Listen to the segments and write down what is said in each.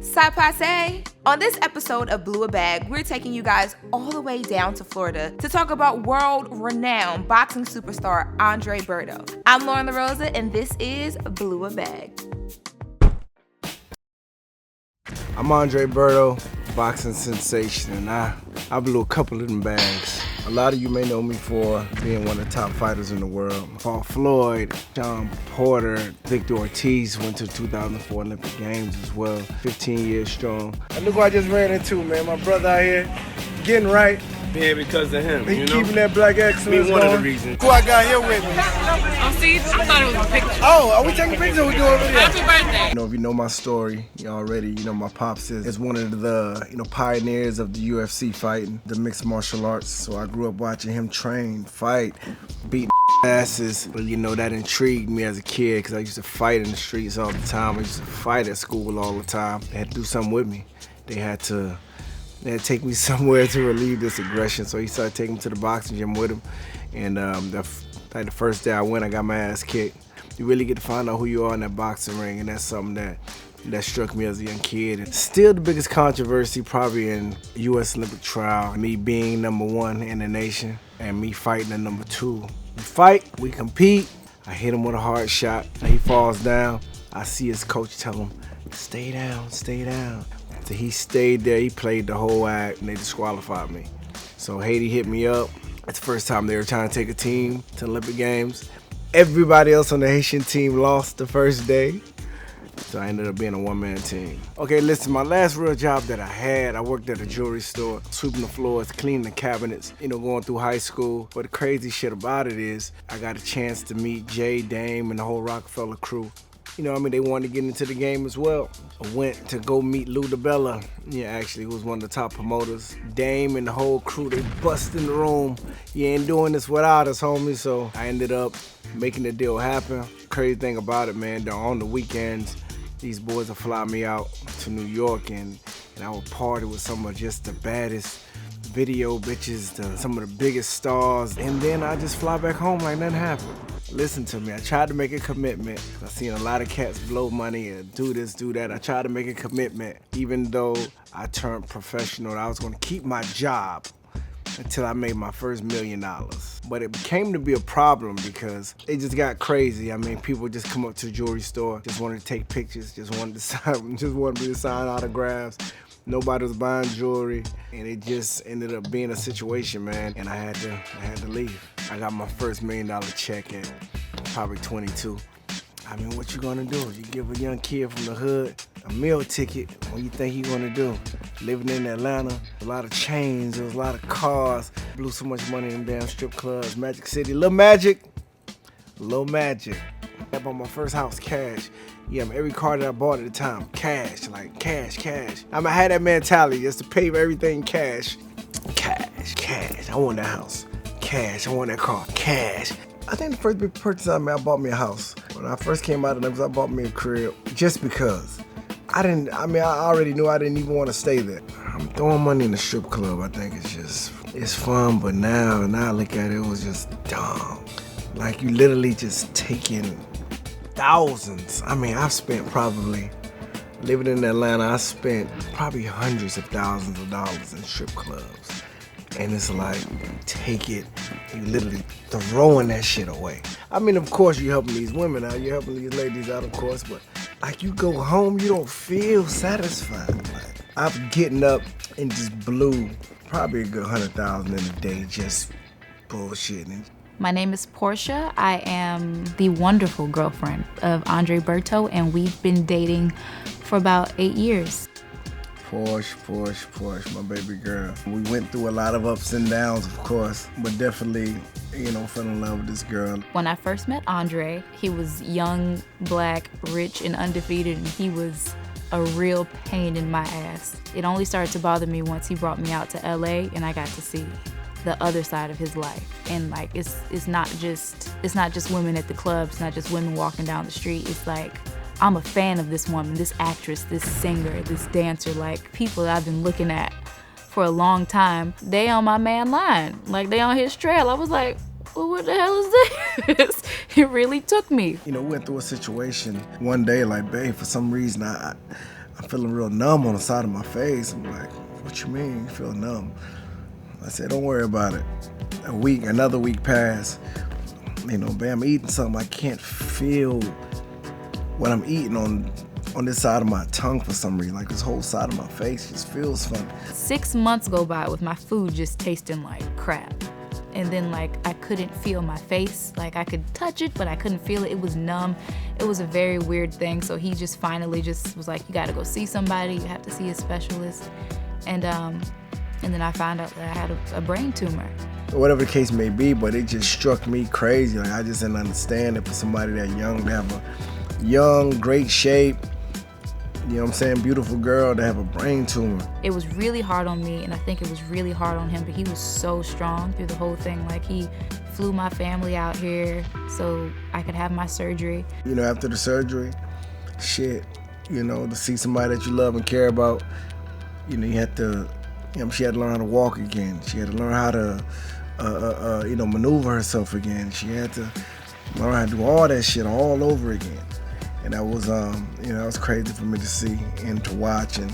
Ça passe? On this episode of Blew a Bag, we're taking you guys all the way down to Florida to talk about world-renowned boxing superstar Andre Berto. I'm Lauren LaRosa, and this is Blew a Bag. I'm Andre Berto, boxing sensation, and I blew a couple of them bags. A lot of you may know me for being one of the top fighters in the world. Paul Floyd, Sean Porter, Victor Ortiz went to the 2004 Olympic Games as well, 15 years strong. And look who I just ran into, man. My brother out here, getting right. Yeah, because of him, He keeping that black excellence one going. of the reasons. Who I got here with me? Oh, see, I thought it was a picture. Oh, are we taking pictures or we doing a video? Happy birthday. If you know my story already, my pops is one of the pioneers of the UFC fighting, the mixed martial arts. So I grew up watching him train, fight, beat asses. But that intrigued me as a kid because I used to fight in the streets all the time. I used to fight at school all the time. They had to do something with me. They had to take me somewhere to relieve this aggression. So he started taking me to the boxing gym with him. And the first day I went, I got my ass kicked. You really get to find out who you are in that boxing ring, and that's something that struck me as a young kid. And still the biggest controversy probably in U.S. Olympic trial, me being number one in the nation and me fighting at number two. We fight, we compete. I hit him with a hard shot, and he falls down. I see his coach tell him, stay down, stay down. So he stayed there, he played the whole act, and they disqualified me. So Haiti hit me up. It's the first time they were trying to take a team to the Olympic Games. Everybody else on the Haitian team lost the first day. So I ended up being a one-man team. Okay, listen, my last real job that I had, I worked at a jewelry store, sweeping the floors, cleaning the cabinets, going through high school. But the crazy shit about it is I got a chance to meet Jay, Dame, and the whole Rockefeller crew. They wanted to get into the game as well. I went to go meet Lou DiBella, actually, who was one of the top promoters. Dame and the whole crew, they bust in the room. You ain't doing this without us, homie. So I ended up making the deal happen. Crazy thing about it, man, on the weekends, these boys will fly me out to New York and I will party with some of just the baddest video bitches, some of the biggest stars, and then I just fly back home like nothing happened. Listen to me, I tried to make a commitment. I've seen a lot of cats blow money and do this, do that. I tried to make a commitment, even though I turned professional. I was gonna keep my job until I made my first $1 million. But it came to be a problem because it just got crazy. People just come up to the jewelry store, just wanted to take pictures, just wanted me to sign autographs. Nobody was buying jewelry, and it just ended up being a situation, man. And I had to leave. I got my first $1 million check at probably 22. What you gonna do? You give a young kid from the hood a meal ticket, what you think he gonna do? Living in Atlanta, a lot of chains, there was a lot of cars. Blew so much money in damn strip clubs, Magic City, Little Magic. I bought my first house cash. Every car that I bought at the time, cash, like cash. I had that mentality just to pay for everything cash. Cash. I want that house. Cash. I want that car. Cash. I think the first big purchase I bought me a house. When I first came out of Memphis, I bought me a crib just because. I already knew I didn't even want to stay there. I'm throwing money in the strip club. I think it's fun, but now I look at it, it was just dumb. Like you literally just taking thousands. I've spent probably, living in Atlanta, I spent probably hundreds of thousands of dollars in strip clubs. And it's like, take it, you literally throwing that shit away. Of course you're helping these women out, you're helping these ladies out, of course, but like you go home, you don't feel satisfied. Like, I'm getting up and just blew probably a good 100,000 in a day just bullshitting. My name is Portia. I am the wonderful girlfriend of Andre Berto, and we've been dating for about 8 years. Porsche, my baby girl. We went through a lot of ups and downs, of course, but definitely, fell in love with this girl. When I first met Andre, he was young, black, rich, and undefeated, and he was a real pain in my ass. It only started to bother me once he brought me out to LA and I got to see the other side of his life. And like, it's not just women at the club, it's not just women walking down the street. It's like, I'm a fan of this woman, this actress, this singer, this dancer, like people that I've been looking at for a long time. They on my man line, like they on his trail. I was like, well, what the hell is this? It really took me. We went through a situation one day, like, babe, for some reason, I'm feeling real numb on the side of my face. I'm like, what you mean you feel numb? I said, don't worry about it. Another week passed. You know, bam, I'm eating something. I can't feel what I'm eating on this side of my tongue for some reason. Like this whole side of my face just feels funny. 6 months go by with my food just tasting like crap. And then like I couldn't feel my face. Like I could touch it, but I couldn't feel it. It was numb. It was a very weird thing. So he just finally just was like, you gotta go see somebody. You have to see a specialist. And then I found out that I had a brain tumor. Whatever the case may be, but it just struck me crazy. Like I just didn't understand it for somebody that young to have a young, great shape, you know what I'm saying, beautiful girl to have a brain tumor. It was really hard on me, and I think it was really hard on him, but he was so strong through the whole thing. Like he flew my family out here so I could have my surgery. You know, after the surgery, shit, you know, to see somebody that you love and care about, you know, you had to, you know, she had to learn how to walk again. She had to learn how to, you know, maneuver herself again. She had to learn how to do all that shit all over again. And that was, you know, that was crazy for me to see and to watch and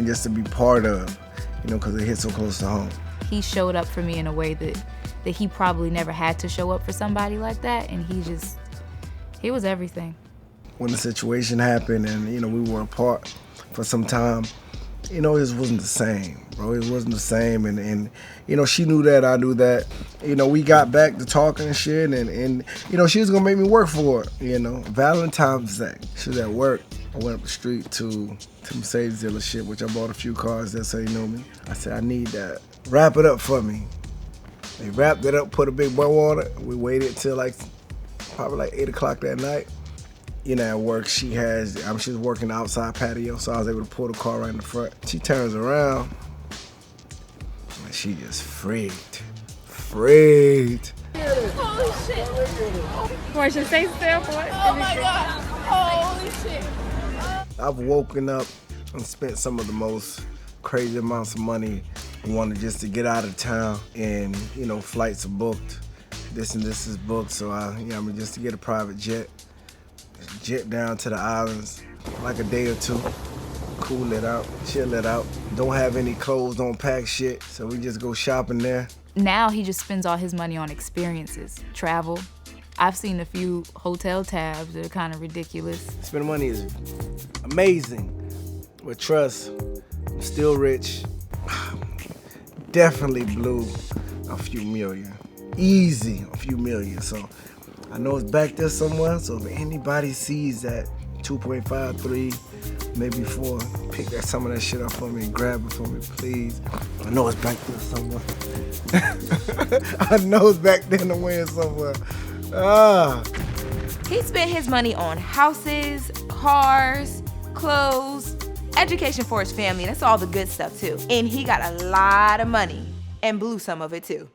just to be part of, you know, because it hit so close to home. He showed up for me in a way that he probably never had to show up for somebody like that, and he was everything. When the situation happened and, you know, we were apart for some time, you know, it just wasn't the same, bro. It wasn't the same. And you know, she knew that, I knew that. You know, we got back to talking and shit, and you know, she was gonna make me work for it, you know. Valentine's Day, she was at work. I went up the street to Mercedes dealership, which I bought a few cars there so he knew me. I said, I need that. Wrap it up for me. They wrapped it up, put a big bow on it. We waited till probably like 8 o'clock that night. You know, at work, she was working the outside patio, so I was able to pull the car right in the front. She turns around, and she just freaked. Holy shit. Boy, should stay still for it. Oh my God. Holy shit. I've woken up and spent some of the most crazy amounts of money wanted just to get out of town, and, you know, flights are booked. This and this is booked, so just to get a private jet down to the islands, like a day or two, cool it out, chill it out. Don't have any clothes, don't pack shit, so we just go shopping there. Now he just spends all his money on experiences, travel. I've seen a few hotel tabs that are kind of ridiculous. Spending money is amazing. With trust, I'm still rich. Definitely blew a few million. Easy, a few million. So I know it's back there somewhere, so if anybody sees that 2.53, maybe 4, pick some of that shit up for me and grab it for me, please. I know it's back there somewhere. I know it's back there in the wind somewhere. He spent his money on houses, cars, clothes, education for his family. That's all the good stuff too. And he got a lot of money and blew some of it too.